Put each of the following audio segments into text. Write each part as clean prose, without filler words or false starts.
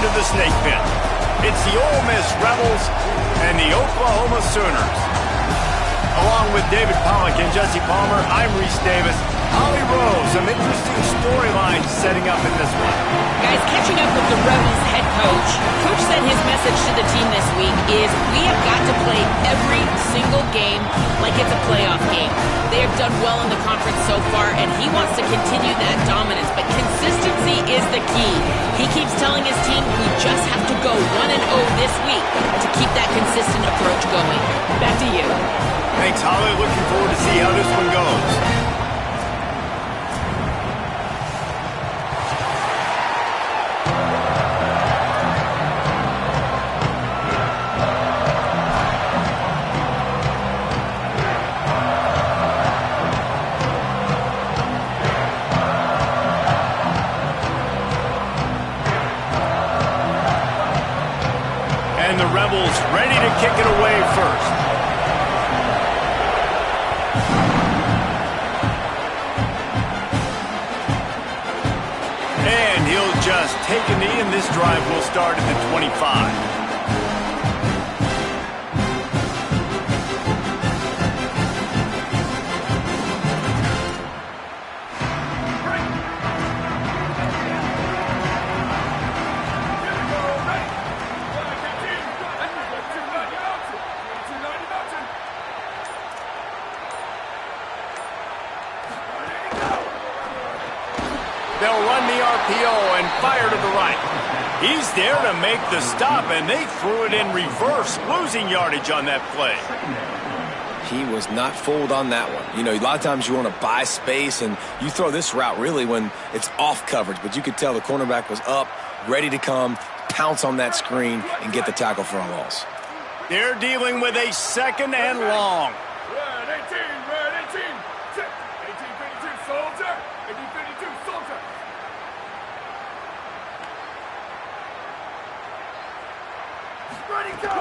into the snake pit. It's the Ole Miss Rebels and the Oklahoma Sooners. Along with David Pollack and Jesse Palmer, I'm Reese Davis. Holly Rose, some interesting storylines setting up in this one. Guys, catching up with the Rebels head coach. Coach said his message to the team this week is we have got to play every single game like it's a playoff game. They have done well in the conference so far, and he wants to continue that dominance, but consistency is the key. He keeps telling his team we just have to go 1-0 this week to keep that consistent approach going. Back to you. Thanks, Holly. Looking forward to see how this one goes. And the Rebels ready to kick it away first. And he'll just take a knee, and this drive will start at the 25. They'll run the RPO and fire to the right. He's there to make the stop, and they threw it in reverse, losing yardage on that play. He was not fooled on that one. You know, a lot of times you want to buy space, and you throw this route really when it's off coverage, but you could tell the cornerback was up, ready to come, pounce on that screen, and get the tackle for a loss. They're dealing with a second and long. Red 18, red 18, 1852 soldier, 1852 soldier. Ready, go!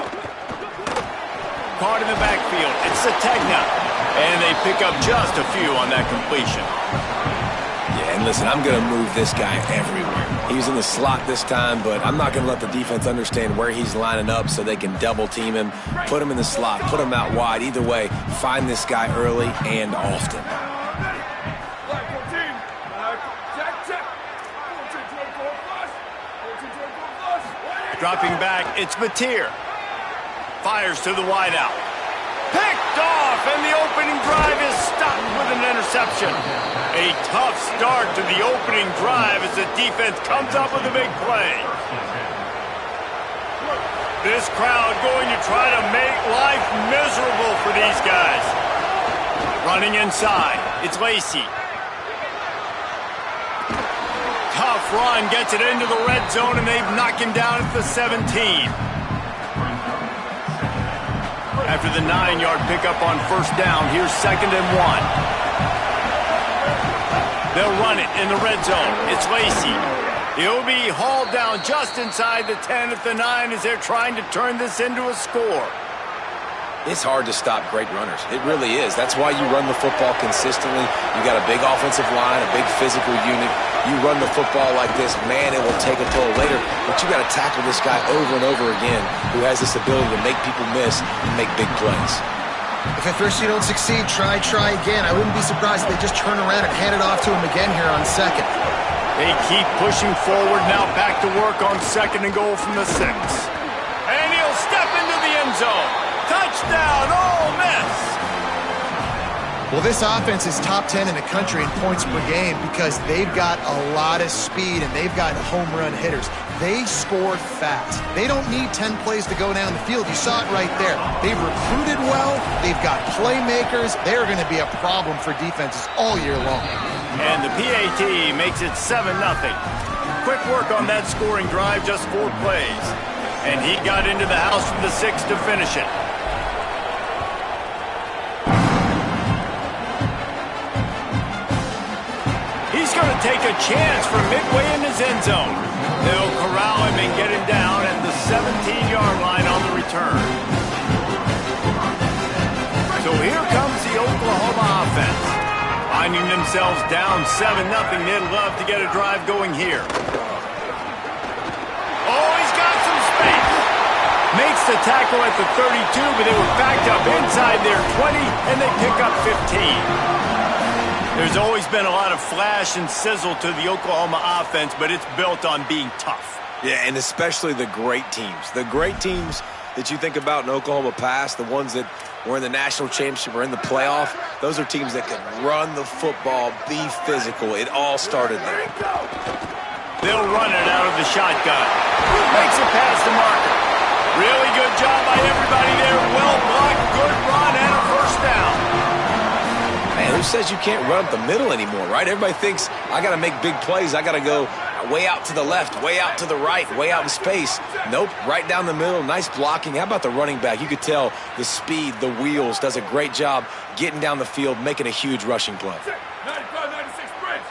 Caught in the backfield. It's Ncaa. And they pick up just a few on that completion. Yeah, and listen, I'm going to move this guy everywhere. He's in the slot this time, but I'm not going to let the defense understand where he's lining up so they can double team him, put him in the slot, put him out wide. Either way, find this guy early and often. Dropping back, it's Mateer. Fires to the wideout. Picked off, and the opening drive is stopped with an interception. A tough start to the opening drive as the defense comes up with a big play. This crowd going to try to make life miserable for these guys. Running inside, it's Lacey. Tough run, gets it into the red zone, and they've knocked him down at the 17. After the 9-yard pickup on first down, here's 2nd and 1. They'll run it in the red zone. It's Lacey. He'll be hauled down just inside the 10 at the 9 as they're trying to turn this into a score. It's hard to stop great runners. It really is. That's why you run the football consistently. You got a big offensive line, a big physical unit. You run the football like this, man, it will take a toll later. But you got to tackle this guy over and over again who has this ability to make people miss and make big plays. If at first you don't succeed, try again. I wouldn't be surprised if they just turn around and hand it off to him again here on 2nd. They keep pushing forward, now back to work on 2nd and goal from the 6. And he'll step into the end zone. Touchdown, Ole Miss! Well, this offense is top 10 in the country in points per game because they've got a lot of speed and they've got home run hitters. They score fast. They don't need 10 plays to go down the field. You saw it right there. They've recruited well. They've got playmakers. They're going to be a problem for defenses all year long. And the PAT makes it 7-0. Quick work on that scoring drive, just 4 plays. And he got into the house from the 6 to finish it. He's going to take a chance from midway in his end zone. They'll corral him and get him down at the 17-yard line on the return. So here comes the Oklahoma offense. Finding themselves down 7-0, they'd love to get a drive going here. Oh, he missed the tackle at the 32, but they were backed up inside their 20, and they pick up 15. There's always been a lot of flash and sizzle to the Oklahoma offense, but it's built on being tough. Yeah, and especially the great teams. The great teams that you think about in Oklahoma past, the ones that were in the national championship or in the playoff, those are teams that can run the football, be physical. It all started there. They'll run it out of the shotgun. Makes a pass to Marker. Really good job by everybody there. Well blocked, good run, and a first down. Man, who says you can't run up the middle anymore, right? Everybody thinks, I got to make big plays. I got to go way out to the left, way out to the right, way out in space. Nope, right down the middle. Nice blocking. How about the running back? You could tell the speed, the wheels, does a great job getting down the field, making a huge rushing play. 95-96 bridge.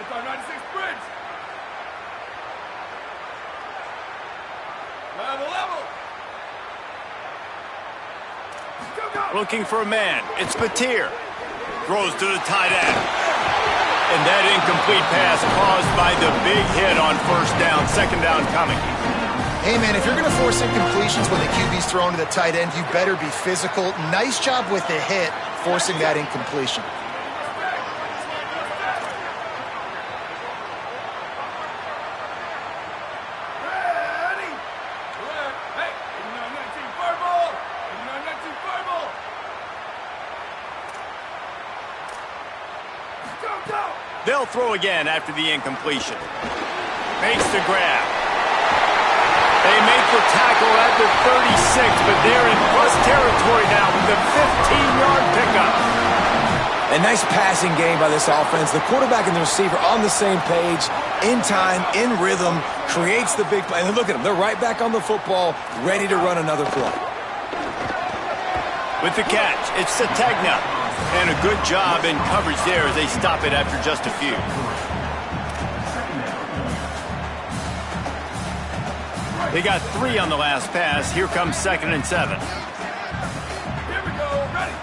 95-96 bridge. Level. Go. Looking for a man. It's Batir. Throws to the tight end. And that incomplete pass caused by the big hit on first down. Second down coming. Hey, man, if you're going to force incompletions when the QB's thrown to the tight end, you better be physical. Nice job with the hit, forcing that incompletion. Ready. Hey, 89-19 fireball. 89-19 fireball. Go. They'll throw again after the incompletion. Makes the grab. They make the tackle at the 36, but they're in plus territory now with the 15-yard pickup. A nice passing game by this offense. The quarterback and the receiver on the same page, in time, in rhythm, creates the big play. And look at them. They're right back on the football, ready to run another play. With the catch, it's Sategna. And a good job in coverage there as they stop it after just a few. They got 3 on the last pass. Here comes 2nd and 7. Here we go. Ready.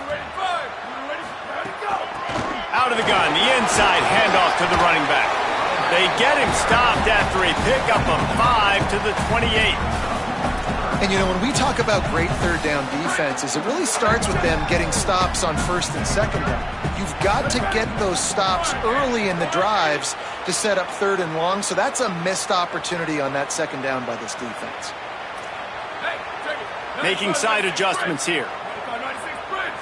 Ready, 5. Ready, go. Out of the gun, the inside handoff to the running back. They get him stopped after a pickup of 5 to the 28. And, you know, when we talk about great third down defenses, it really starts with them getting stops on first and second down. You've got to get those stops early in the drives to set up third and long, so that's a missed opportunity on that second down by this defense. Hey, check it. Making side adjustments here. 95-96 bridge.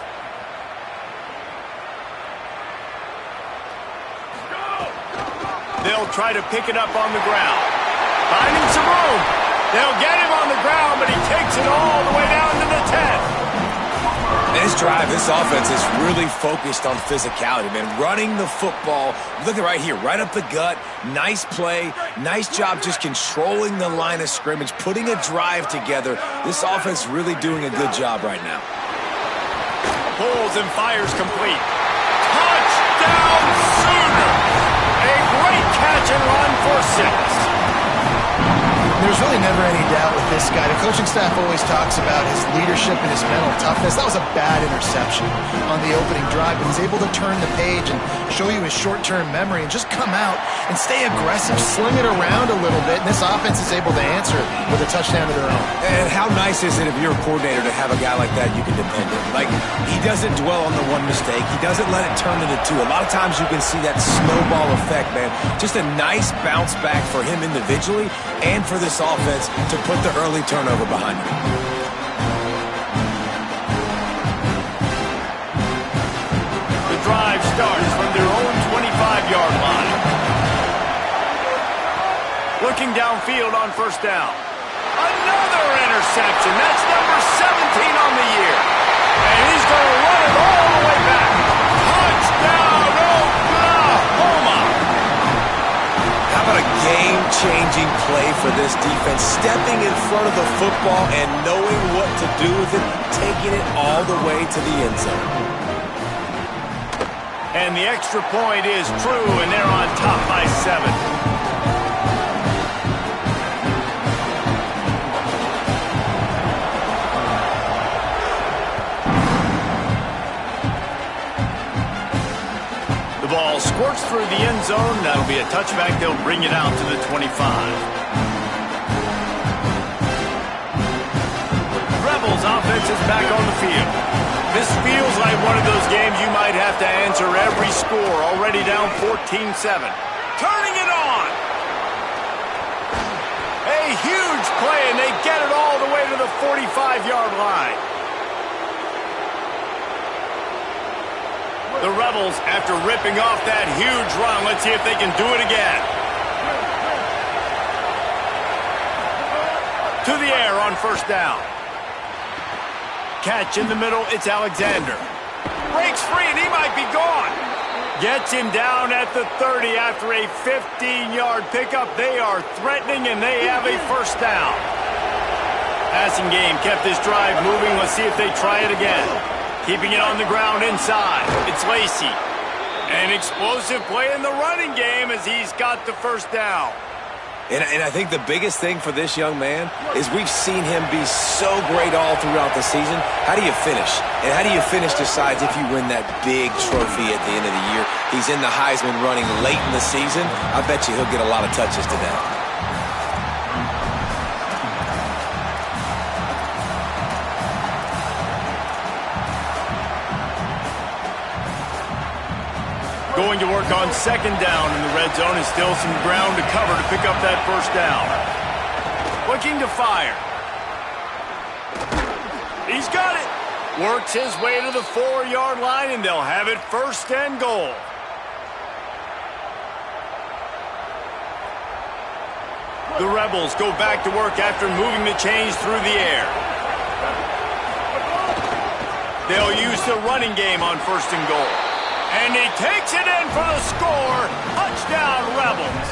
Go. They'll try to pick it up on the ground. Finding some room. They'll get him on the ground, but he takes it all the way down to the 10. This drive, this offense is really focused on physicality, man. Running the football. Look at right here, right up the gut. Nice play. Nice job just controlling the line of scrimmage, putting a drive together. This offense really doing a good job right now. Pulls and fires complete. Touchdown Sooner! A great catch and run for 6. There's really never any doubt with this guy. The coaching staff always talks about his leadership and his mental toughness. That was a bad interception on the opening drive, but he's able to turn the page and show you his short-term memory and just come out and stay aggressive, sling it around a little bit, and this offense is able to answer with a touchdown of their own. And how nice is it if you're a coordinator to have a guy like that you can depend on? Like, he doesn't dwell on the one mistake. He doesn't let it turn into 2. A lot of times you can see that snowball effect, man. Just a nice bounce back for him individually and for this offense to put the early turnover behind him. The drive starts from their own 25-yard line. Looking downfield on first down. Another interception. That's number 17 on the year. And he's going to run it all the way back. Touchdown, Oklahoma! How about a game-changing play for this defense? Stepping in front of the football and knowing what to do with it, taking it all the way to the end zone. And the extra point is true, and they're on top by 7. The ball squirts through the end zone. That'll be a touchback. They'll bring it out to the 25. is back on the field. This feels like one of those games you might have to answer every score. Already down 14-7. Turning it on. A huge play, and they get it all the way to the 45-yard line. The Rebels, after ripping off that huge run, let's see if they can do it again. To the air on first down. Catch in the middle, it's Alexander. Breaks free, and he might be gone. Gets him down at the 30 after a 15-yard pickup. They are threatening, and they have a first down. Passing game kept this drive moving. Let's see if they try it again. Keeping it on the ground inside. It's Lacey. An explosive play in the running game as he's got the first down. And I think the biggest thing for this young man is we've seen him be so great all throughout the season. How do you finish? And how do you finish decides if you win that big trophy at the end of the year. He's in the Heisman running late in the season. I bet you he'll get a lot of touches today. Going to work on second down in the red zone, and still some ground to cover to pick up that first down. Looking to fire. He's got it. Works his way to the 4-yard line, and they'll have it first and goal. The Rebels go back to work after moving the chains through the air. They'll use the running game on first and goal. And he takes it in for the score. Touchdown, Rebels.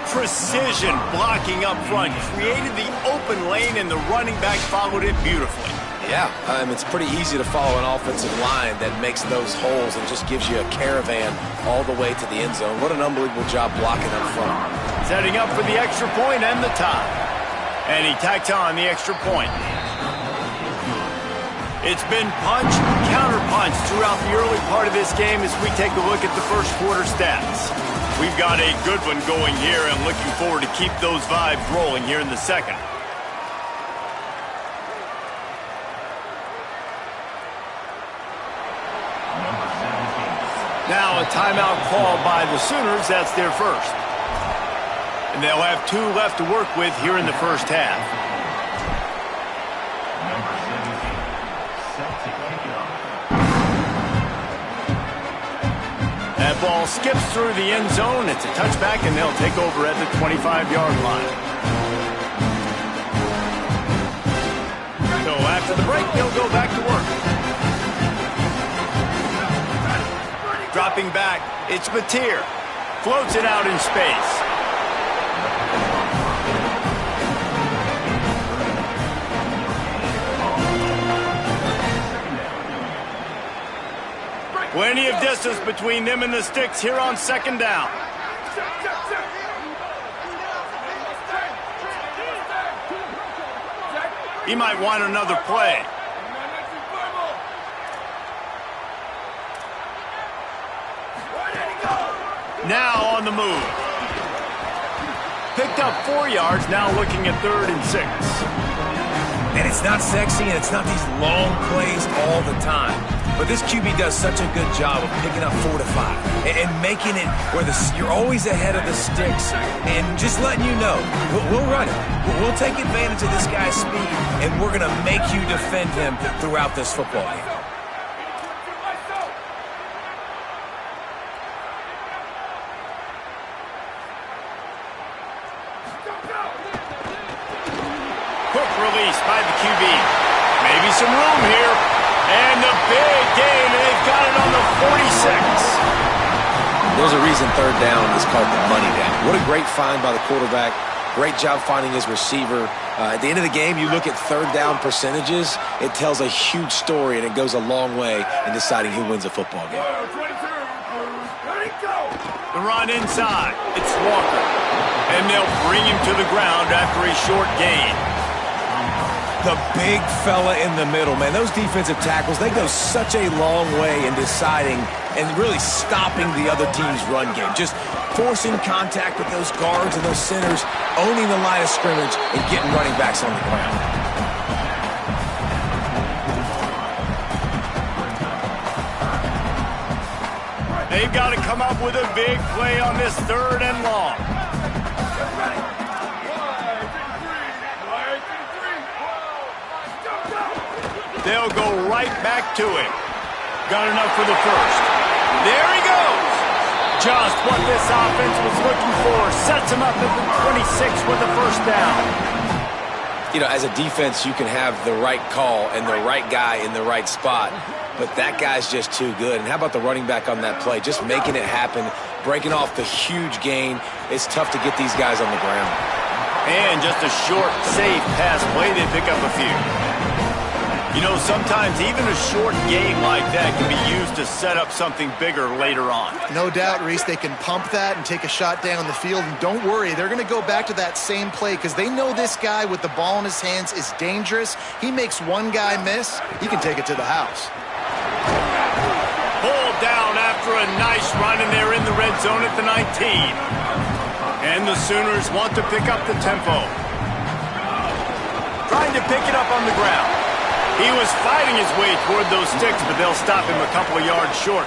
Precision blocking up front. Created the open lane, and the running back followed it beautifully. Yeah, it's pretty easy to follow an offensive line that makes those holes and just gives you a caravan all the way to the end zone. What an unbelievable job blocking up front. Setting up for the extra point and the tie. And he tacks on the extra point. It's been punch, counter-punch throughout the early part of this game as we take a look at the first quarter stats. We've got a good one going here and looking forward to keep those vibes rolling here in the second. Now a timeout called by the Sooners. That's their first. And they'll have 2 left to work with here in the first half. That ball skips through the end zone. It's a touchback, and they'll take over at the 25-yard line. So after the break, they'll go back to work. Dropping back, it's Mateer. Floats it out in space. Plenty of distance between them and the sticks here on second down. He might want another play. Now on the move. Picked up 4 yards, now looking at 3rd and 6. And it's not sexy, and it's not these long plays all the time. But this QB does such a good job of picking up 4 to 5 and making it where you're always ahead of the sticks and just letting you know, we'll run it. We'll take advantage of this guy's speed, and we're going to make you defend him throughout this football game. Quick release by the QB. Maybe some room here. And the big gain, and they've got it on the 46. There's a reason 3rd down is called the money down. What a great find by the quarterback. Great job finding his receiver. At the end of the game, you look at 3rd down percentages. It tells a huge story, and it goes a long way in deciding who wins a football game. The run inside. It's Walker. And they'll bring him to the ground after a short gain. The big fella in the middle, man. Those defensive tackles, they go such a long way in deciding and really stopping the other team's run game. Just forcing contact with those guards and those centers, owning the line of scrimmage, and getting running backs on the ground. They've got to come up with a big play on this 3rd and long. They'll go right back to him. Got enough for the first. There he goes. Just what this offense was looking for. Sets him up at the 26 with the first down. You know, as a defense, you can have the right call and the right guy in the right spot, but that guy's just too good. And how about the running back on that play? Just making it happen, breaking off the huge gain. It's tough to get these guys on the ground. And just a short, safe pass play, they pick up a few. You know, sometimes even a short game like that can be used to set up something bigger later on. No doubt, Reese, they can pump that and take a shot down the field. And don't worry, they're going to go back to that same play because they know this guy with the ball in his hands is dangerous. He makes one guy miss, he can take it to the house. Pulled down after a nice run, and they're in the red zone at the 19. And the Sooners want to pick up the tempo. Trying to pick it up on the ground. He was fighting his way toward those sticks, but they'll stop him a couple of yards short.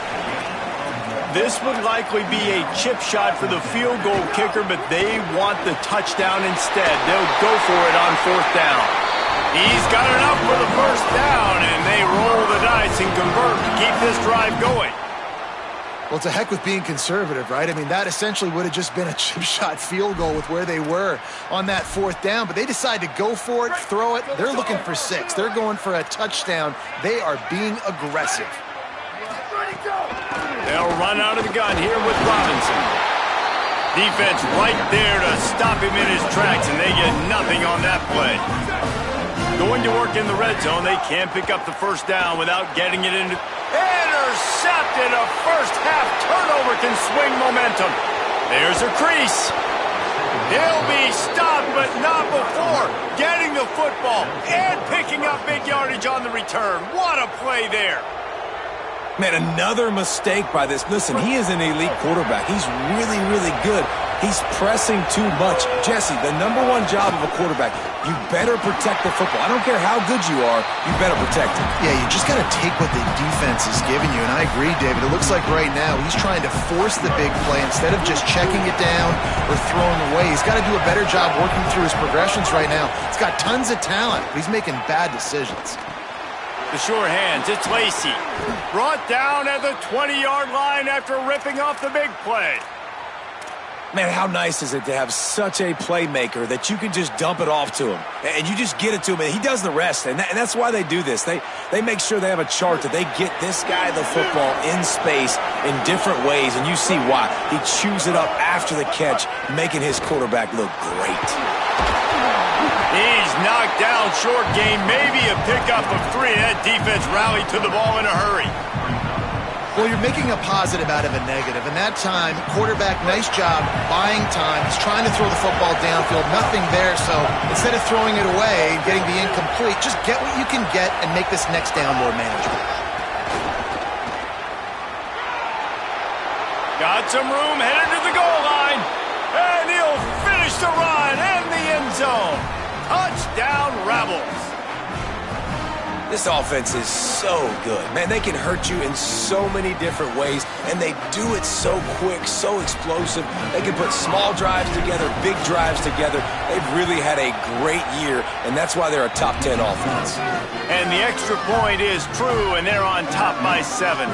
This would likely be a chip shot for the field goal kicker, but they want the touchdown instead. They'll go for it on 4th down. He's got enough for the first down, and they roll the dice and convert to keep this drive going. Well, it's a heck with being conservative, right? I mean, that essentially would have just been a chip shot field goal with where they were on that 4th down, but they decide to go for it, throw it. They're looking for 6. They're going for a touchdown. They are being aggressive. They'll run out of the gun here with Robinson. Defense right there to stop him in his tracks, and they get nothing on that play. Going to work in the red zone. They can't pick up the first down without getting it into... Intercepted! A first-half turnover can swing momentum. There's a crease. He'll be stopped, but not before getting the football and picking up big yardage on the return. What a play there. Man, another mistake by this. Listen, he is an elite quarterback. He's really, really good. He's pressing too much. Jesse, the #1 job of a quarterback, you better protect the football. I don't care how good you are, you better protect it. Yeah, you just got to take what the defense is giving you, and I agree, David. It looks like right now he's trying to force the big play instead of just checking it down or throwing away. He's got to do a better job working through his progressions right now. He's got tons of talent, but he's making bad decisions. The sure hands, it's Lacey. Brought down at the 20-yard line after ripping off the big play. Man, how nice is it to have such a playmaker that you can just dump it off to him, and you just get it to him, and he does the rest, and that's why they do this. They make sure they have a chart that they get this guy the football in space in different ways, and you see why. He chews it up after the catch, making his quarterback look great. He's knocked down short game, maybe a pickup of 3. That defense rallied to the ball in a hurry. Well, you're making a positive out of a negative, and that time, quarterback, nice job, buying time. He's trying to throw the football downfield, nothing there, so instead of throwing it away and getting the incomplete, just get what you can get and make this next down more manageable. Got some room, headed to the goal line, and he'll finish the run in the end zone. Touchdown, Rebels. This offense is so good. Man, they can hurt you in so many different ways, and they do it so quick, so explosive. They can put small drives together, big drives together. They've really had a great year, and that's why they're a top 10 offense. And the extra point is true, and they're on top by 7.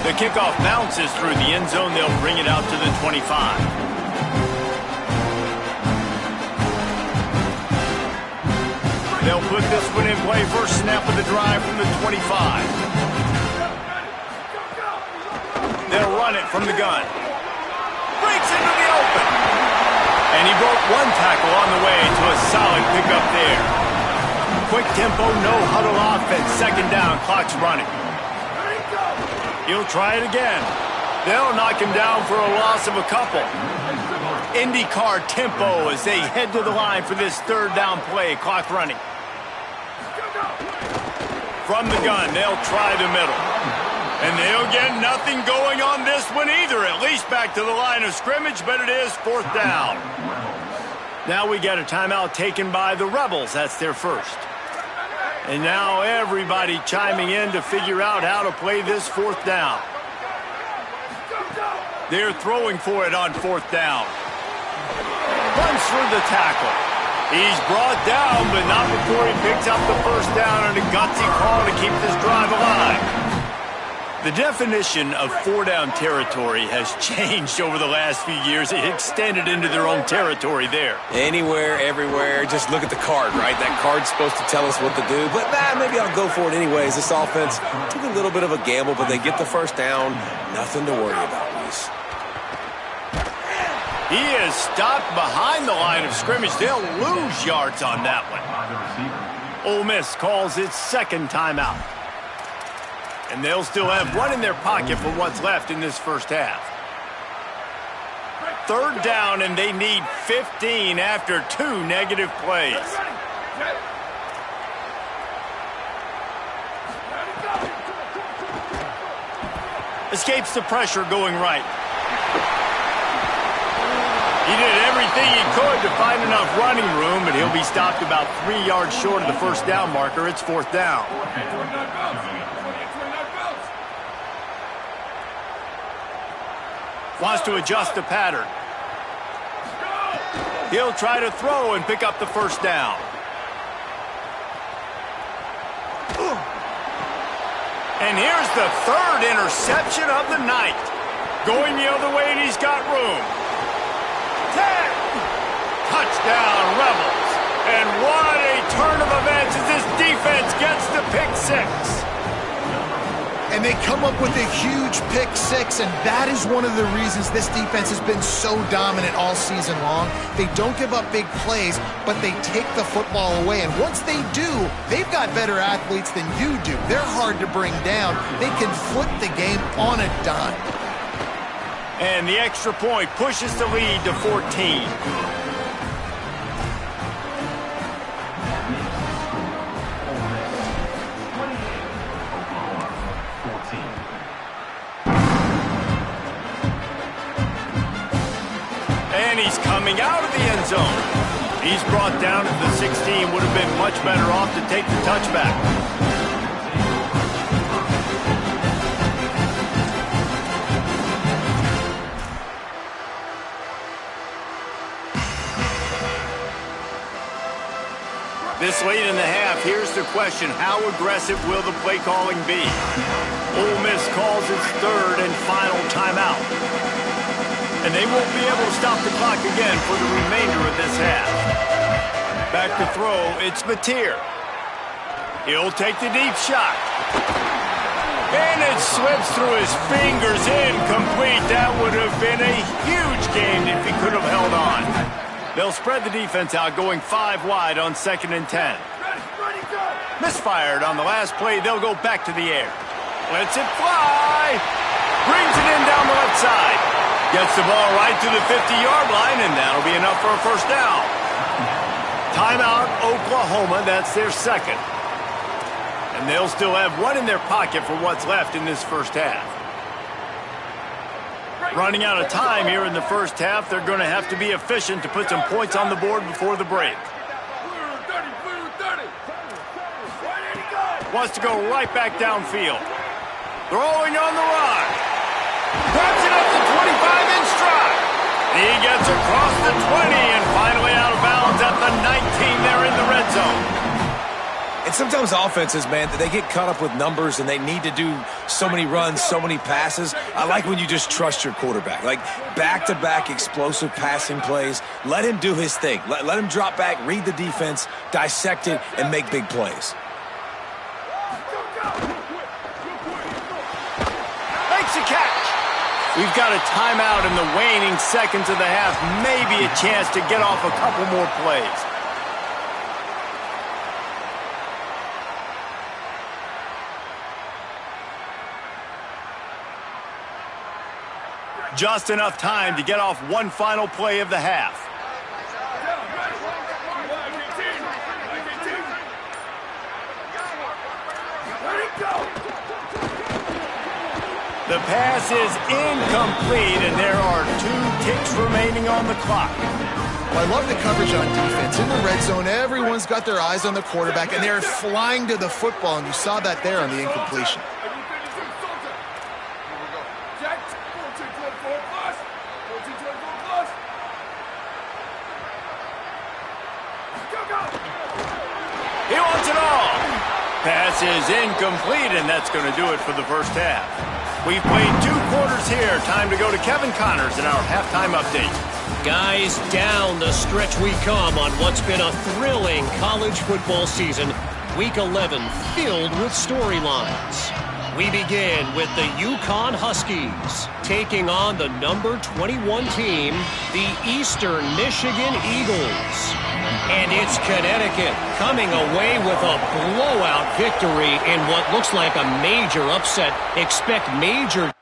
The kickoff bounces through the end zone. They'll bring it out to the 25. They'll put this one in play. First snap of the drive from the 25. They'll run it from the gun. Breaks into the open. And he broke one tackle on the way to a solid pickup there. Quick tempo, no huddle offense. Second down, clock's running. He'll try it again. They'll knock him down for a loss of a couple. IndyCar tempo as they head to the line for this third down play. Clock running. From the gun, they'll try the middle. And they'll get nothing going on this one either, at least back to the line of scrimmage, but it is 4th down. Now we got a timeout taken by the Rebels. That's their first. And now everybody chiming in to figure out how to play this 4th down. They're throwing for it on 4th down. Runs for the tackle. He's brought down, but not before he picks up the first down and a gutsy call to keep this drive alive. The definition of 4-down territory has changed over the last few years. It extended into their own territory there. Anywhere, everywhere, just look at the card, right? That card's supposed to tell us what to do, but maybe I'll go for it anyways. This offense took a little bit of a gamble, but they get the first down. Nothing to worry about, Reese. He is stopped behind the line of scrimmage. They'll lose yards on that one. Ole Miss calls its second timeout. And they'll still have one in their pocket for what's left in this first half. 3rd down, and they need 15 after 2 negative plays. Escapes the pressure going right. He did everything he could to find enough running room, but he'll be stopped about 3 yards short of the first down marker. It's 4th down. Wants to adjust the pattern. He'll try to throw and pick up the first down. And here's the 3rd interception of the night. Going the other way, and he's got room. 10. Touchdown, Rebels. And what a turn of events as this defense gets the pick 6. And they come up with a huge pick 6, and that is one of the reasons this defense has been so dominant all season long. They don't give up big plays, but they take the football away. And once they do, they've got better athletes than you do. They're hard to bring down. They can flip the game on a dime. And the extra point pushes the lead to 14. And he's coming out of the end zone. He's brought down at the 16. Would have been much better off to take the touchback. This late in the half, here's the question. How aggressive will the play calling be? Ole Miss calls its 3rd and final timeout. And they won't be able to stop the clock again for the remainder of this half. Back to throw, it's Mateer. He'll take the deep shot. And it slips through his fingers, incomplete. That would have been a huge gain if he could have held on. They'll spread the defense out, going 5 wide on 2nd and 10. Misfired on the last play. They'll go back to the air. Lets it fly. Brings it in down the left side. Gets the ball right to the 50-yard line, and that'll be enough for a first down. Timeout, Oklahoma. That's their 2nd. And they'll still have one in their pocket for what's left in this first half. Running out of time here in the first half. They're going to have to be efficient to put some points on the board before the break. Wants to go right back downfield. Throwing on the run. Grabs it up to 25 in stride. He gets across the 20 and finally out of bounds at the 19 there in the red zone. And sometimes offenses, man, they get caught up with numbers and they need to do so many runs, so many passes. I like when you just trust your quarterback. Like back-to-back explosive passing plays. Let him do his thing. Let him drop back, read the defense, dissect it, and make big plays. Makes a catch. We've got a timeout in the waning seconds of the half. Maybe a chance to get off a couple more plays. Just enough time to get off one final play of the half. The pass is incomplete, and there are 2 ticks remaining on the clock. Well, I love the coverage on defense. In the red zone, everyone's got their eyes on the quarterback, and they're flying to the football, and you saw that there on the incompletion. He wants it all. Pass is incomplete, and that's going to do it for the first half. We've played 2 quarters here. Time to go to Kevin Connors in our halftime update. Guys, down the stretch we come on what's been a thrilling college football season. Week 11 filled with storylines. We begin with the Yukon Huskies taking on the number 21 team, the Eastern Michigan Eagles. And it's Connecticut coming away with a blowout victory in what looks like a major upset. Expect major